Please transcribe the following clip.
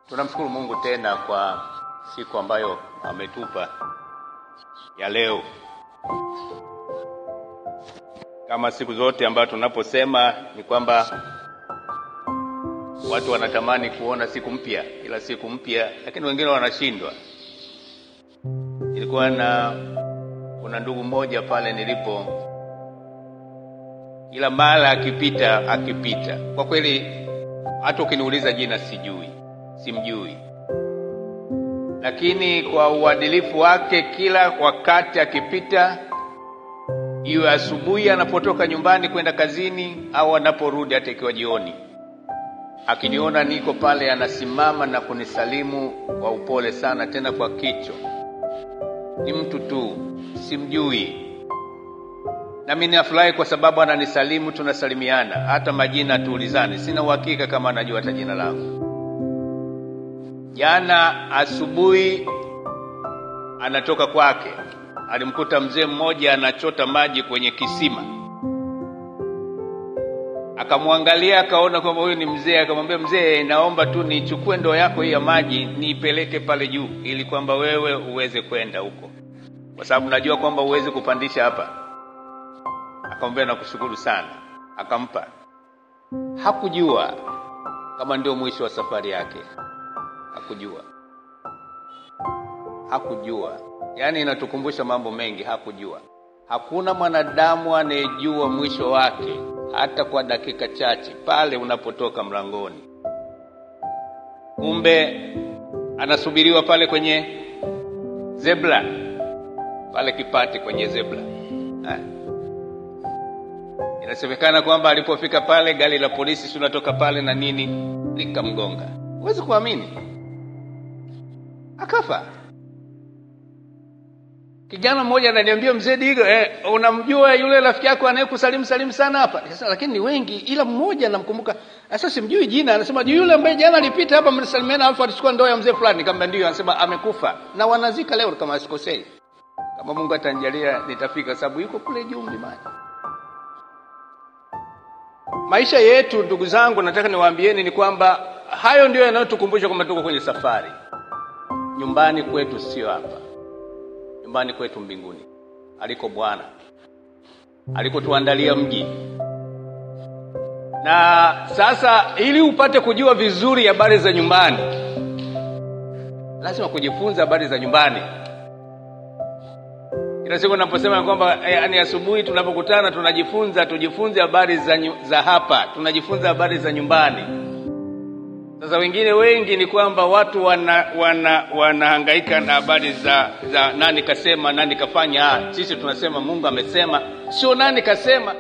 Tunamshukuru Mungu tena kwa siku ambayo ametupa ya leo. Kama siku zote ambayo tunaposema ni kwamba watu wanatamani kuona siku mpya, ila siku mpya, lakini wengine wanashindwa. Kuna ndugu mmoja pale nilipo, ila mara akipita. Kwa kweli hata ukiniuliza jina simjui. Lakini kwa uadilifu wake kila wakati akipita, iwe asubuhi anapotoka nyumbani kwenda kazini au anaporudi hata ikiwa jioni, akiniona niko pale anasimama na kunisalimu kwa upole sana, tena kwa kicho. Ni mtu tu, simjui. Na mimi nafurahi kwa sababu ananisalimu, tunasalimiana, hata majina tuulizane. Sina uhakika kama anajua hata jina langu. Jana asubuhi anatoka kwake, alimkuta mzee mmoja anachota maji kwenye kisima. Akamwangalia, akaona kwamba huyu ni mzee, akamwambia, mzee, naomba tu nichukue ndoo yako hii ya maji niipeleke pale juu ili kwamba wewe uweze kwenda huko, kwa sababu najua kwamba uweze kupandisha hapa. Akamwambia, nakushukuru sana. Akampa. Hakujua kama ndio mwisho wa safari yake. Hakujua. Yaani inatukumbusha mambo mengi. Hakuna mwanadamu anayejua mwisho wake hata kwa dakika chache pale unapotoka mlangoni. Kumbe anasubiriwa pale kwenye zebra, pale Kipati kwenye zebra. Inasemekana kwamba alipofika pale gari la polisi tunatoka pale na nini likamgonga. Huwezi kuamini. Akafa. Kijana mmoja ananiambia, mzee Digo, unamjua yule rafiki yako anayekusalimu sana hapa? Sasa lakini ni wengi, ila mmoja namkumbuka. Sasa simjui jina. Anasema yule ambaye jana alipita hapa msalimiana alafu alichukua ndoo ya mzee fulani. Nikamwambia ndio. Anasema amekufa. Na wanazika leo kama sikosei. Kama Mungu atanijalia nitafika, sababu yuko kule juu mlimani. Maisha yetu ndugu zangu, nataka niwaambieni ni kwamba hayo ndio yanayotukumbusha kwamba tuko kwenye safari. Nyumbani kwetu sio hapa. Nyumbani kwetu mbinguni, aliko Bwana, alikotuandalia mji. Na sasa ili upate kujua vizuri habari za nyumbani, lazima kujifunza habari za nyumbani. Kila siku naposema kwamba yani asubuhi tunapokutana tujifunze habari za hapa, tunajifunza habari za nyumbani. Sasa wengi ni kwamba watu wanahangaika na habari za nani kasema, nani kafanya. Sisi tunasema Mungu amesema, sio nani kasema.